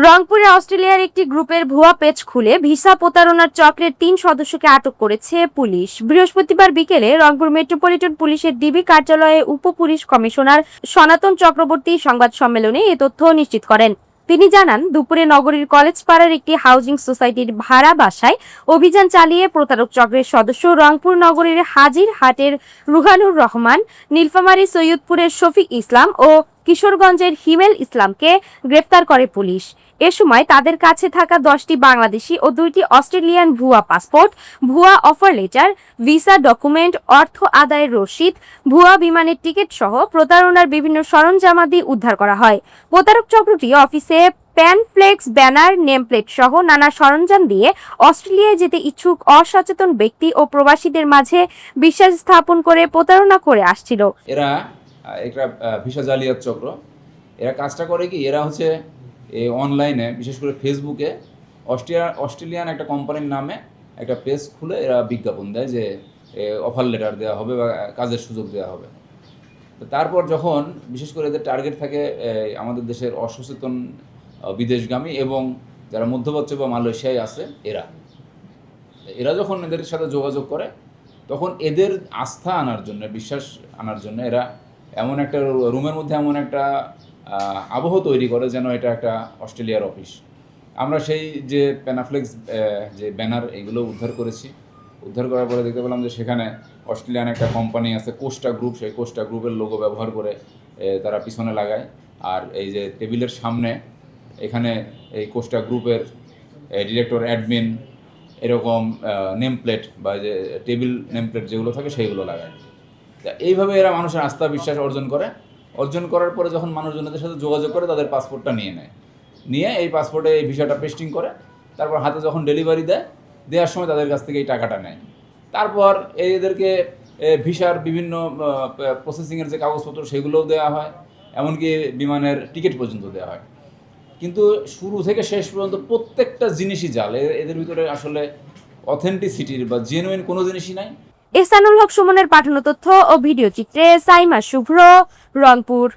রংপুরে অস্ট্রেলিয়ার একটি গ্রুপের ভুয়া পেজ খুলে ভিসা প্রতারণার চক্রের ৩ সদস্যকে আটক করেছে পুলিশ। বৃহস্পতিবার বিকেলে রংপুর মেট্রোপলিটন পুলিশের ডিবি কার্যালয়ে উপ-পুলিশ কমিশনার সনাতন চক্রবর্তী সংবাদ সম্মেলনে এ তথ্য নিশ্চিত করেন। তিনি জানান, দুপুরে নগরীর কলেজ পাড়ার একটি হাউজিং সোসাইটির ভাড়া বাসায় অভিযান চালিয়ে প্রতারক চক্রের সদস্য রংপুর নগরীর হাজির হাটের রুহানুর রহমান, নীলফামারী সৈয়দপুরের শফিক ইসলাম ও কিশোরগঞ্জের হিমেল ইসলামকে গ্রেফতার করে পুলিশ। এ সময় তাদের কাছে থাকা 10টি বাংলাদেশি ও 2টি অস্ট্রেলিয়ান ভুয়া পাসপোর্ট, ভুয়া অফার লেটার, ভিসা ডকুমেন্ট, অর্থ আদায়ের রসিদ, ভুয়া বিমানের টিকিট সহ প্রতারণার বিভিন্ন সরঞ্জামাদি উদ্ধার করা হয়। প্রতারক চক্রটি অফিসে প্যান, ফ্লেক্স, ব্যানার, নেমপ্লেট সহ নানা সরঞ্জাম দিয়ে অস্ট্রেলিয়ায় যেতে ইচ্ছুক অসচেতন ব্যক্তি ও প্রবাসীদের মাঝে বিশ্বাস স্থাপন করে প্রতারণা করে আসছিল। এরা একটা ভিসা জালিয়াত চক্র। এরা কাজটা করে কি, এরা হচ্ছে অনলাইনে, বিশেষ করে ফেসবুকে অস্ট্রেলিয়ান একটা কোম্পানির নামে একটা পেজ খুলে এরা বিজ্ঞাপন দেয় যে অফার লেটার দেওয়া হবে বা কাজের সুযোগ দেওয়া হবে। তো তারপর যখন বিশেষ করে এদের টার্গেট থাকে আমাদের দেশের অসচেতন বিদেশগামী এবং যারা মধ্যপ্রাচ্য বা মালয়েশিয়ায় আছে এরা যখন এদের সাথে যোগাযোগ করে, তখন এদের আস্থা আনার জন্য, বিশ্বাস আনার জন্য এরা এমন একটা রুমের মধ্যে এমন একটা আবহ তৈরি করে যেন এটা একটা অস্ট্রেলিয়ার অফিস। আমরা সেই যে প্যানাফ্লেক্স যে ব্যানার, এগুলো উদ্ধার করেছি। উদ্ধার করার পরে দেখতে পেলাম যে সেখানে অস্ট্রেলিয়ান একটা কোম্পানি আছে কোস্টা গ্রুপ, সেই কোস্টা গ্রুপের লোগো ব্যবহার করে তারা পিছনে লাগায়। আর এই যে টেবিলের সামনে এখানে এই কোস্টা গ্রুপের ডিরেক্টর, অ্যাডমিন, এরকম নেম প্লেট বা যে টেবিল নেম প্লেট যেগুলো থাকে সেইগুলো লাগায়। তা এইভাবে এরা মানুষের আস্থা বিশ্বাস অর্জন করার পরে যখন মানুষজনদের সাথে যোগাযোগ করে, তাদের পাসপোর্টটা নিয়ে এই পাসপোর্টে এই ভিসাটা পেস্টিং করে, তারপর হাতে যখন ডেলিভারি দেওয়ার সময় তাদের কাছ থেকে এই টাকাটা নেয়। তারপর এদেরকে ভিসার বিভিন্ন প্রসেসিংয়ের যে কাগজপত্র সেগুলোও দেওয়া হয়, এমনকি বিমানের টিকিট পর্যন্ত দেওয়া হয়। কিন্তু শুরু থেকে শেষ পর্যন্ত প্রত্যেকটা জিনিসই জাল। এদের ভিতরে আসলে অথেন্টিসিটির বা জেনুইন কোনো জিনিসই নাই। এহসানুল হক সুমনের পাঠানো তথ্য ও ভিডিও চিত্রে সাইমা শুভ্র, রংপুর।